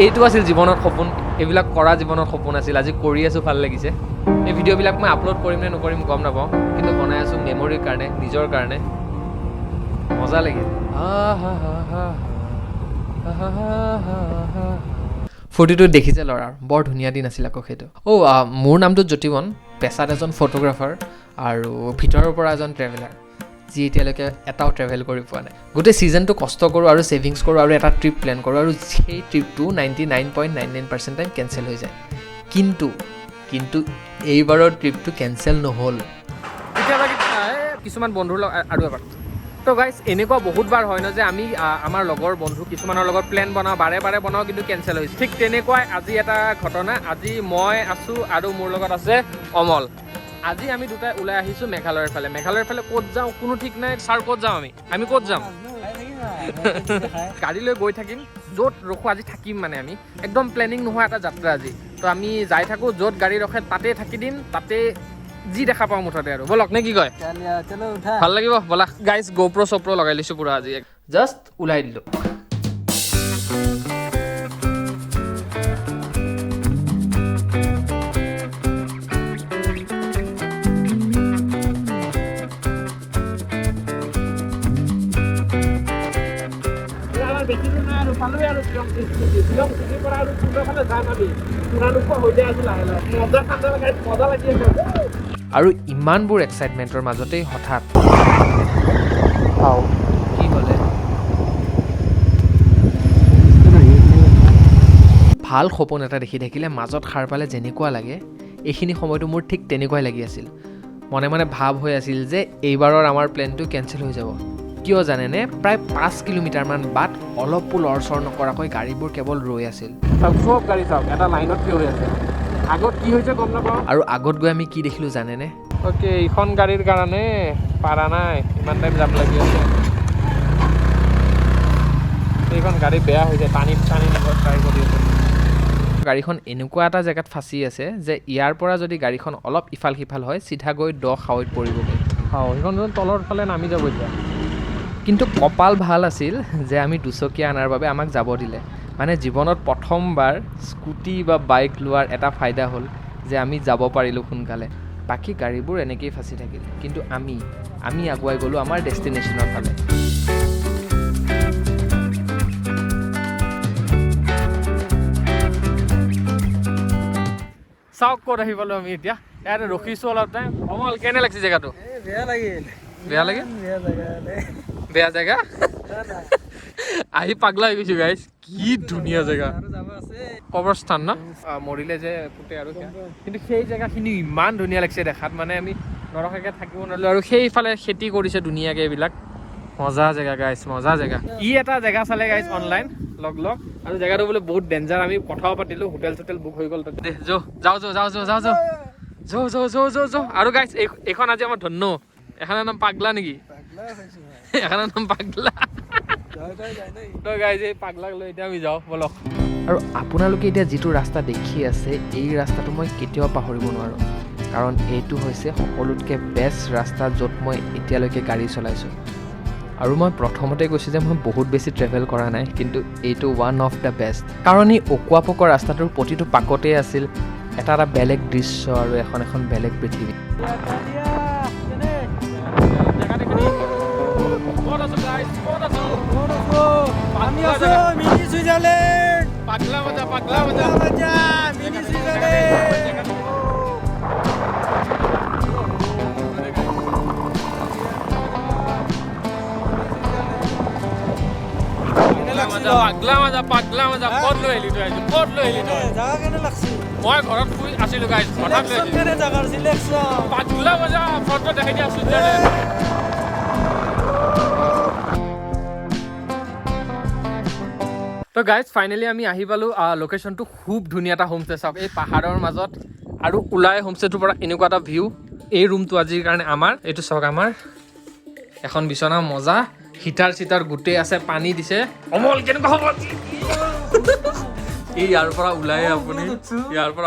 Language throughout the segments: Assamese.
এইটো আছিল জীৱনৰ সপোন, এইবিলাক কৰা জীৱনৰ সপোন আছিল, আজি কৰি আছোঁ, ভাল লাগিছে। এই ভিডিঅ'বিলাক মই আপলোড কৰিম নে নকৰিম গম নাপাওঁ, কিন্তু বনাই আছোঁ মেমৰিৰ কাৰণে, নিজৰ কাৰণে। মজা লাগিল। ফূৰ্তিটো দেখিছে ল'ৰাৰ, বৰ ধুনীয়া দিন আছিল আকৌ সেইটো। মোৰ নামটো জ্যোতিবন, পেছাত এজন ফটোগ্ৰাফাৰ আৰু ভিতৰৰ পৰা এজন ট্ৰেভেলাৰ, যি এতিয়ালৈকে এটাও ট্ৰেভেল কৰি পোৱা নাই। গোটেই ছিজনটো কষ্ট কৰোঁ আৰু ছেভিংছ কৰোঁ আৰু এটা ট্ৰিপ প্লেন কৰোঁ, আৰু সেই ট্ৰিপটো 99.99% টাইম কেঞ্চেল হৈ যায়। কিন্তু এইবাৰৰ ট্ৰিপটো কেঞ্চেল নহ'ল। কেতিয়াবা কিছুমান বন্ধুৰ লগত আৰু এবাৰ তো গাইজ এনেকুৱা বহুতবাৰ হয় ন যে আমি আমাৰ লগৰ বন্ধু কিছুমানৰ লগত প্লেন বনাওঁ, বাৰে বাৰে বনাওঁ, কিন্তু কেঞ্চেল হৈছে। ঠিক তেনেকুৱাই আজি এটা ঘটনা। আজি মই আছোঁ আৰু মোৰ লগত আছে অমল। আজি আমি দুটাই ওলাই আহিছোঁ মেঘালয়ৰ ফালে। মেঘালয়ৰ ফালে ক'ত যাওঁ কোনো ঠিক নাই। ছাৰ ক'ত যাওঁ আমি ক'ত যাম? গাড়ী লৈ গৈ থাকিম, য'ত ৰখোঁ আজি থাকিম। মানে আমি একদম প্লেনিং নোহোৱা এটা যাত্ৰা আজি। তো আমি যাই থাকোঁ, য'ত গাড়ী ৰখে তাতে থাকি দিম, তাতে যি দেখা পাওঁ মুঠতে আৰু। বলক নে কি কয়? ভাল লাগিব বলা। গাইজ গোপ্ৰ চপ্ৰ লগাই লৈছোঁ পুৰা আজি, জাষ্ট ওলাই দিলোঁ। আৰু ইমানবোৰ এক্সাইটমেণ্টৰ মাজতেই হঠাৎ কি হ'লে? ভাল সপোন এটা দেখি থাকিলে মাজত সাৰ পালে যেনেকুৱা লাগে, এইখিনি সময়টো মোৰ ঠিক তেনেকুৱাই লাগি আছিল। মনে মনে ভাৱ হৈ আছিল যে এইবাৰৰ আমাৰ প্লেনটো কেঞ্চেল হৈ যাব। কিয় জানেনে? প্ৰায় 5 কিলোমিটাৰমান বাট অলপো লৰচৰ নকৰাকৈ গাড়ীবোৰ কেৱল ৰৈ আছিল। চব গাড়ী চাওক এটা লাইনত থিয় হৈ আছে। আগত কি হৈছে গম নাপাওঁ। আৰু আগত গৈ আমি কি দেখিলোঁ জানেনে? অ'কে, এইখন গাড়ীৰ কাৰণে পাৰা নাই, ইমান টাইম যাব লাগি আছে। এইখন গাড়ী বেয়া হৈছে, টানি নিব ট্ৰাই কৰি আছে। গাড়ীখন এনেকুৱা এটা জেগাত ফাঁচি আছে যে ইয়াৰ পৰা যদি গাড়ীখন অলপ ইফাল সিফাল হয়, চিধা গৈ খাৱৈত পৰিবগৈ। সেইখন তলৰ ফালে নামি যাব এতিয়া। কিন্তু কপাল ভাল আছিল যে আমি দুচকীয়া অনাৰ বাবে আমাক যাব দিলে। মানে জীৱনত প্ৰথমবাৰ স্কুটি বা বাইক লোৱাৰ এটা ফাইদা হ'ল যে আমি যাব পাৰিলোঁ সোনকালে। বাকী গাড়ীবোৰ এনেকেই ফাঁচি থাকিল, কিন্তু আমি আগুৱাই গ'লোঁ আমাৰ ডেষ্টিনেশ্যনৰ ফালে। চাওক ক'ত আহি পালোঁ আমি এতিয়া। ইয়াতে ৰখিছোঁ অলপ টাইম। অমল কেনে লাগিছে জেগাটো? বেয়া জেগা আহি পাগলা হৈ গৈছোঁ গাইজ। কি ধুনীয়া জেগা, কবৰস্থান ন? মৰিলে যে পুতে আৰু, কিন্তু সেই জেগাখিনি ইমান ধুনীয়া লাগিছে দেখাত। মানে আমি নৰখাকৈ থাকিব নোৱাৰিলোঁ। আৰু সেইফালে খেতি কৰিছে ধুনীয়াকৈ এইবিলাক। মজা জেগা গাইজ, মজা জেগা। এটা জেগা চালে গাইজ অনলাইন লগ আৰু জেগাটো বোলে বহুত ডেঞ্জাৰ। আমি কথাও পাতিলোঁ, হোটেল চোটেল বুক হৈ গ'ল। যাওঁ। আৰু গাইজ এইখন আজি আমাৰ ধন্য। এখনৰ নাম পাগলা নেকি? এখনৰ নাম পাগলা। গাইজ এই পাগলাক লৈ এতিয়া আমি যাওঁ বলক। আৰু আপোনালোকে এতিয়া যিটো ৰাস্তা দেখি আছে, এই ৰাস্তাটো মই কেতিয়াও পাহৰিব নোৱাৰোঁ। কাৰণ এইটো হৈছে সকলোতকৈ বেষ্ট ৰাস্তা য'ত মই এতিয়ালৈকে গাড়ী চলাইছোঁ। আৰু মই প্ৰথমতে কৈছোঁ যে মই বহুত বেছি ট্ৰেভেল কৰা নাই, কিন্তু এইটো ওৱান অফ দ্য বেষ্ট। কাৰণ এই অকোৱা পকোৱা ৰাস্তাটোৰ প্ৰতিটো পাকতেই আছিল এটা বেলেগ দৃশ্য আৰু এখন বেলেগ পৃথিৱী। পাগলা মজা ক'ত লৈ আহিলি তই? মই ঘৰত শুই আছিলোঁ গাইজ, হঠাৎ পাগলা মজা ফটো দেখাই দিয়া আছোঁ। তো গাইজ ফাইনেলি আমি আহি পালোঁ লোকেশ্যনটো। খুব ধুনীয়া এটা হোমষ্টে। চাওক এই পাহাৰৰ মাজত আৰু ওলাই হোমষ্টেটোৰ পৰা এনেকুৱা এটা ভিউ। এই ৰুমটো আজিৰ কাৰণে আমাৰ। এইটো চাওক আমাৰ এখন বিচনা, মজা হিটাৰ চিটাৰ গোটেই আছে, পানী দিছে। অমল কেনেকুৱা হ'ব? ইয়াৰ পৰা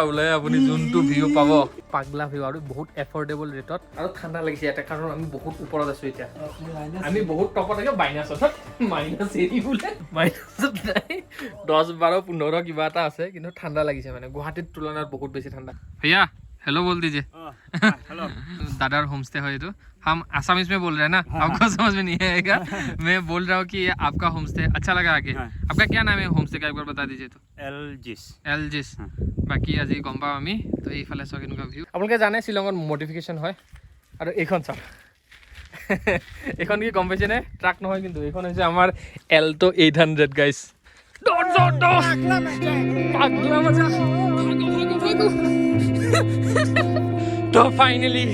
ওলাই আপুনি যোনটো ভিউ পাব, পাগলা ভিউ আৰু বহুত এফৰ্ডেবল ৰেটত। আৰু ঠাণ্ডা লাগিছে ইয়াতে, কাৰণ আমি বহুত ওপৰত আছোঁ এতিয়া। আমি বহুত টপত আছোঁ। মাইনাছত নাই, 10-12-15 কিবা এটা আছে কিন্তু ঠাণ্ডা লাগিছে মানে গুৱাহাটীৰ তুলনাত বহুত বেছি ঠাণ্ডা भैया हेलो बोल दीजिए हेलो दादा होम स्टे है तो हम असमीज में बोल रहे हैं ना आपको समझ में नहीं आएगा मैं बोल रहा हूँ कि आपका होम स्टे अच्छा लगा आके आपका क्या नाम है होम स्टे का एक बार बता दीजिए तो एलजिस बाकी आज गम पाम आमी तो এইফালে চাওক এনেকুৱা ভিউ আপোনালোকে জানে শ্বিলঙত মডিফিকেশ্যন হয় আৰু এইখন চাওক এইখন কি গম পাইছেনে ট্ৰাক নহয় কিন্তু এইখন হৈছে আমাৰ এল্টো 800 গাইছ পাগলা মজা তো ফাইনেলি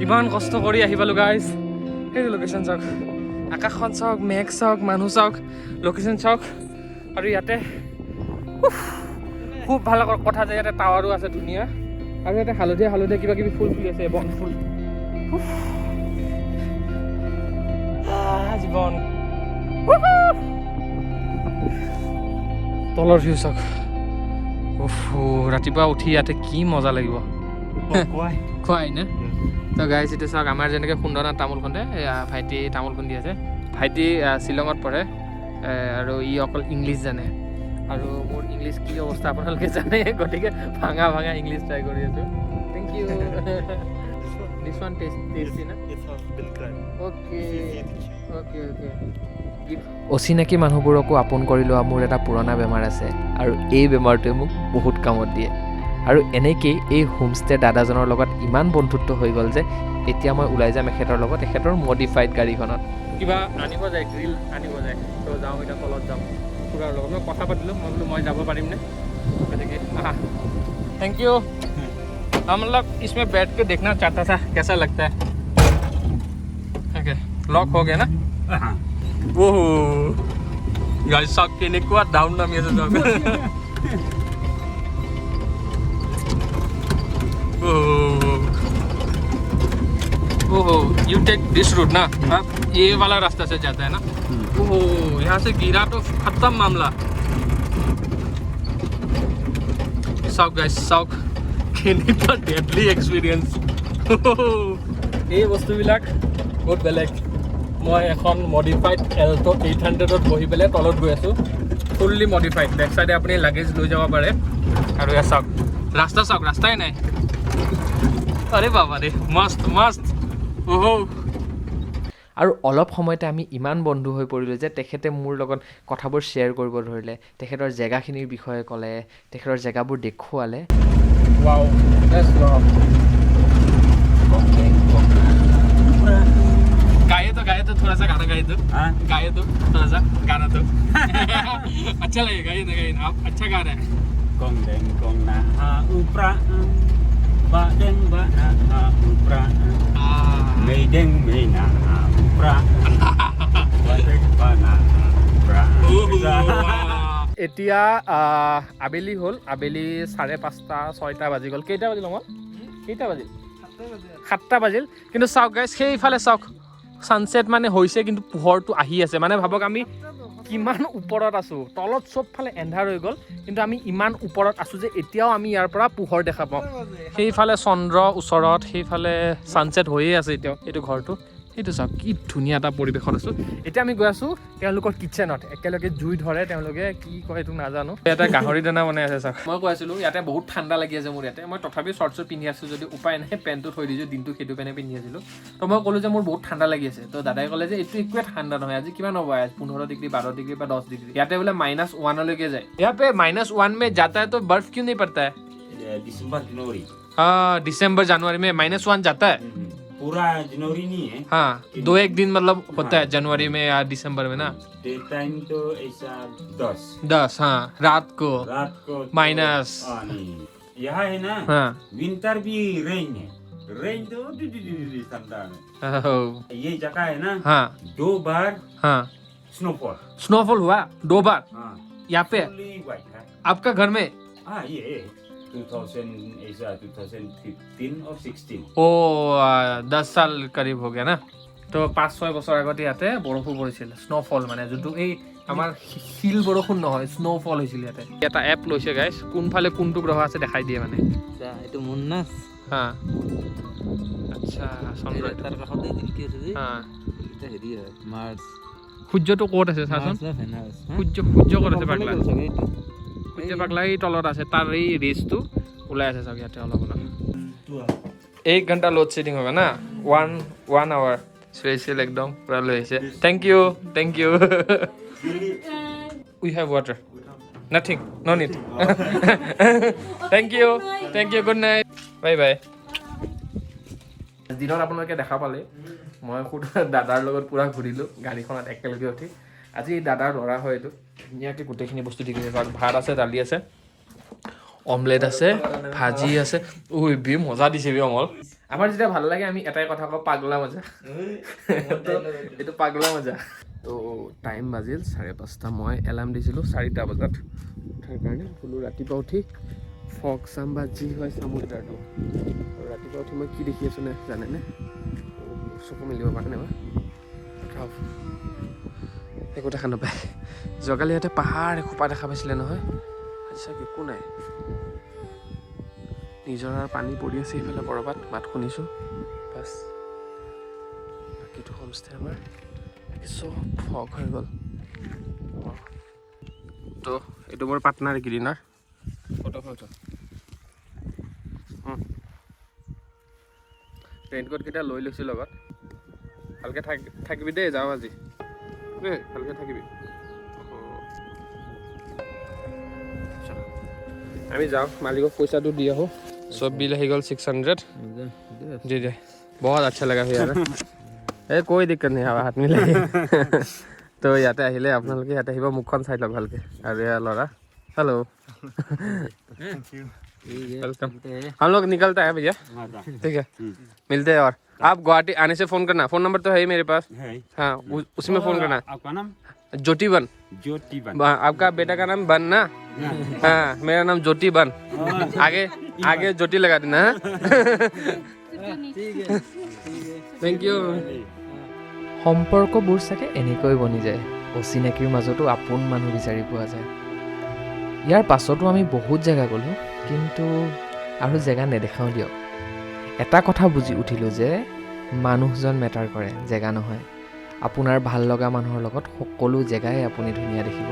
ইমান কষ্ট কৰি আহি পালোঁ গাইজ সেইটো লোকেশ্যন চাওক আকাশখন চাওক মেঘ চাওক মানুহ চাওক লোকেশ্যন চাওক আৰু ইয়াতে খুব ভাল কথা যে ইয়াতে টাৱাৰো আছে ধুনীয়া আৰু ইয়াতে হালধীয়া হালধীয়া কিবা কিবি ফুল ফুলি আছে বন ফুল জীৱন তলৰ ভিউ চাওক ৰাতিপুৱা উঠি ইয়াতে কি মজা লাগিব খুৱাই না তো গাইজ এইটো চাওক আমাৰ যেনেকৈ সুন্দৰনাথ তামোল খুন্দে ভাইটি তামোল খুন্দি আছে ভাইটি শ্বিলঙত পঢ়ে আৰু ই অকল ইংলিছ জানে আৰু মোৰ ইংলিছ কি অৱস্থা আপোনালোকে জানে গতিকে ভাঙা ভাঙা ইংলিছ ট্ৰাই কৰি আছোঁ thank you this one tasty না অ'কে অ'কে অ'কে অচিনাকি মানুহবোৰকো আপোন কৰি লোৱা মোৰ এটা পুৰণা বেমাৰ আছে আৰু এই বেমাৰটোৱে মোক বহুত কামত দিয়ে আৰু এনেকেই এই হোমষ্টে দাদাজনৰ লগত ইমান বন্ধুত্ব হৈ গ'ল যে এতিয়া মই ওলাই যাম এখেতৰ লগত এখেতৰ মডিফাইড গাড়ীখনত কিবা আনিব যায় গ্ৰিল আনিব যায় তো যাওঁ এতিয়া তলত যাম খুৰাৰ লগত মই কথা পাতিলোঁ মই বোলো মই যাব পাৰিমনে গতিকে थैंक यू हम लोग इसमें बैठ के देखना चाहता था कैसा लगता है ओके लॉक हो गया ना ओहो गाइस सक केनेकुवा डाउन नामी আছে যাওক ओहो यू टेक दिस रूट ना अब ये वाला रास्ता से जाता है ना ओहो यहाँ से गिरा तो खत्म मामला सक गाइस सक केनेकुवा डेडली एक्सपीरियंस এই বস্তুবিলাক বহুত বেলেগ মই এখন মডিফাইড এল্টো 800ত বহি পেলাই তলত গৈ আছোঁ ফুল্লি মডিফাইড বেক চাইডে আপুনি লাগেজ লৈ যাব পাৰে আৰু এয়া চাওক ৰাস্তা চাওক ৰাস্তাই নাই আৰে বাবা ৰে মস্ত মস্ত ওহো আৰু অলপ সময়তে আমি ইমান বন্ধু হৈ পৰিলোঁ যে তেখেতে মোৰ লগত কথাবোৰ শ্বেয়াৰ কৰিব ধৰিলে তেখেতৰ জেগাখিনিৰ বিষয়ে ক'লে তেখেতৰ জেগাবোৰ দেখুৱালে ৱাও লেটছ গো गाए तो थोड़ा सा गाना गाए तो थोड़ा सा गाना तो अच्छा लगेगा ये गाए आप अच्छा गा रहे हैं Kong deng kong na ha upra ba deng ba na ha upra mei deng mei na ha upra ba deng ba na ha upra এতিয়া আবেলি হ'ল আবেলি 5:30-6টা বাজি গ'ল কেইটা বাজিল মই কেইটা বাজিল 7টা বাজিল কিন্তু চাওক গাইজ সেইফালে চাওক ছানছেট মানে হৈছে কিন্তু পোহৰটো আহি আছে মানে ভাবক আমি কিমান ওপৰত আছোঁ তলত চবফালে এন্ধাৰ হৈ গ'ল কিন্তু আমি ইমান ওপৰত আছোঁ যে এতিয়াও আমি ইয়াৰ পৰা পোহৰ দেখা পাওঁ সেইফালে চন্দ্ৰ ওচৰত সেইফালে ছানছেট হৈয়ে আছে এতিয়াও এইটো ঘৰটো সেইটো চাওক কি ধুনীয়া এটা পৰিৱেশত আছোঁ এতিয়া আমি গৈ আছোঁ তেওঁলোকৰ কিটচেনত একেলগে জুই ধৰে তেওঁলোকে কি কয় এইটো নাজানো ইয়াতে গাহৰি দানা বনাই আছে চাওক মই কৈ আছিলোঁ ইয়াতে বহুত ঠাণ্ডা লাগি আছে মোৰ ইয়াতে মই তথাপি শ্বৰ্টছত পিন্ধি আছোঁ যদি উপায় নাই পেণ্টটো থৈ দিছোঁ দিনটো সেইটো পেণ্টে পিন্ধি আছিলোঁ তো মই ক'লোঁ যে মোৰ বহুত ঠাণ্ডা লাগি আছে তো দাদাই ক'লে যে এইটো একোৱে ঠাণ্ডা নহয় আজি কিমান হ'ব 15 ডিগ্ৰী 12 ডিগ্ৰী বা 10 ডিগ্ৰী ইয়াতে বোলে -1লৈকে যায় ইয়াৰ पे -1 में जाता है तो बर्फ क्यों नहीं पड़ता है दिसंबर जनवरी हाँ दिसंबर जनवरी में -1 जाता है पूरा जनवरी नहीं है हाँ 2-1 दिन मतलब होता है जनवरी में या दिसंबर में ना डे टाइम तो ऐसा 10 हाँ रात को माइनस यहाँ है ना हाँ विंटर भी रेन है रेन तो ठंडा है ये जगह है ना हाँ 2 बार हाँ स्नोफॉल हुआ 2 बार हाँ यहाँ पे आपका घर में हाँ ये 2015 और 16 ओ 10 साल करीब हो गया ना তো 5-6 বছৰ আগতে ইয়াতে বৰষুণ পৰিছিল স্নোফল মানে যোনটো এই আমাৰ হিল বৰষুণ নহয় স্নোফল হৈছিল ইয়াতে এটা এপ লৈছে গাইছ কোনফালে কোনটো গ্ৰহ আছে দেখাই দিয়ে মানে এইটো মুন্নাছ হা আচ্ছা চন্দ্ৰ তাৰ কাষতে জিলকি আছে যে হা এটা হেৰি হয় মাৰ্চ সূৰ্যটো ক'ত আছে চাচোন সূৰ্য ক'ত আছে পাগলা সূৰ্য পাগলা এই তলত আছে তাৰ এই ৰেজটো ওলাই আছে চাওক ইয়াতে অলপ অলপ 1 ঘণ্টা লোড শেডিং होगा ना 1 आवर स्पेशल एकदम पूरा লৈ আহিছে thank you we have water nothing no need thank you good night bye bye দিনত আপোনালোকে দেখা পালে মই খুদ দাদাৰ লগত পুৰা ঘূৰিলোঁ গাড়ীখনত একেলগে উঠি আজি দাদাৰ ল'ৰা হয় এইটো ধুনীয়াকৈ গোটেইখিনি বস্তু দি দিছে ভাত আছে দালি আছে অমলেট আছে ভাজি আছে ওই বি মজা দিছে বি অমল আমাৰ যেতিয়া ভাল লাগে আমি এটাই কথা কওঁ পাগলা মজা এইটো পাগলা মজা তো টাইম বাজিল 5:30 মই এলাৰ্ম দিছিলোঁ 4টা বজাত তাৰ কাৰণে শুলো ৰাতিপুৱা উঠি ফগ চাম বা যি হয় চামুদ্ৰাটো ৰাতিপুৱা উঠি মই কি দেখি আছোঁ নে জানেনে চকু মেলিব পৰা নাই একো দেখা নাপায় যোৱাকালি ইয়াতে পাহাৰ এখোপা দেখা পাইছিলে নহয় আজি চাগে একো নাই নিজৰাৰ পানী পৰি আছে এইফালে ক'ৰবাত মাত শুনিছোঁ বাছ বাকীটো হোমষ্টে আমাৰ চব ফগ হৈ গ'ল তো এইটো মোৰ পাৰ্টনাৰ এইকেইদিনৰ ফটো ৰেইনকোটকেইটা লৈ লৈছোঁ লগত ভালকৈ থাকিবি দেই যাওঁ আজি দেই ভালকৈ থাকিবি আমি যাওঁ মালিকক পইচাটো দি আহোঁ सब बिल ही गल 600 जी जी बहुत अच्छा लगा भैया कोई दिक्कत नहीं हाथ में लगे तो ইয়াতে আহিলে আপোনালোকে ইয়াতে আহিব মুখখন চাই লওক ভালকে আৰু এয়া ল'ৰা हेलो वेलकम हम लोग निकलता है भैया ठीक है मिलते हैं और आप गुवाहाटी आने से फोन करना फोन नंबर तो है ही मेरे पास हाँ उसमें फोन करना आपका नाम ज्योतिबन आपका बेटा का नाम बन ना हाँ मेरा नाम ज्योतिबन आगे ज्योति लगा देना थैंक यू সম্পৰ্কবোৰ চাগে এনেকৈ বনি যায় অচিনাকিৰ মাজতো আপোন মানুহ বিচাৰি পোৱা যায় ইয়াৰ পাছতো আমি বহুত জেগা গ'লোঁ কিন্তু আৰু জেগা নেদেখাওঁ দিয়ক এটা কথা বুজি উঠিলোঁ যে মানুহজন মেটাৰ কৰে জেগা নহয় আপোনাৰ ভাল লগা মানুহৰ লগত সকলো জেগাই আপুনি ধুনীয়া দেখিব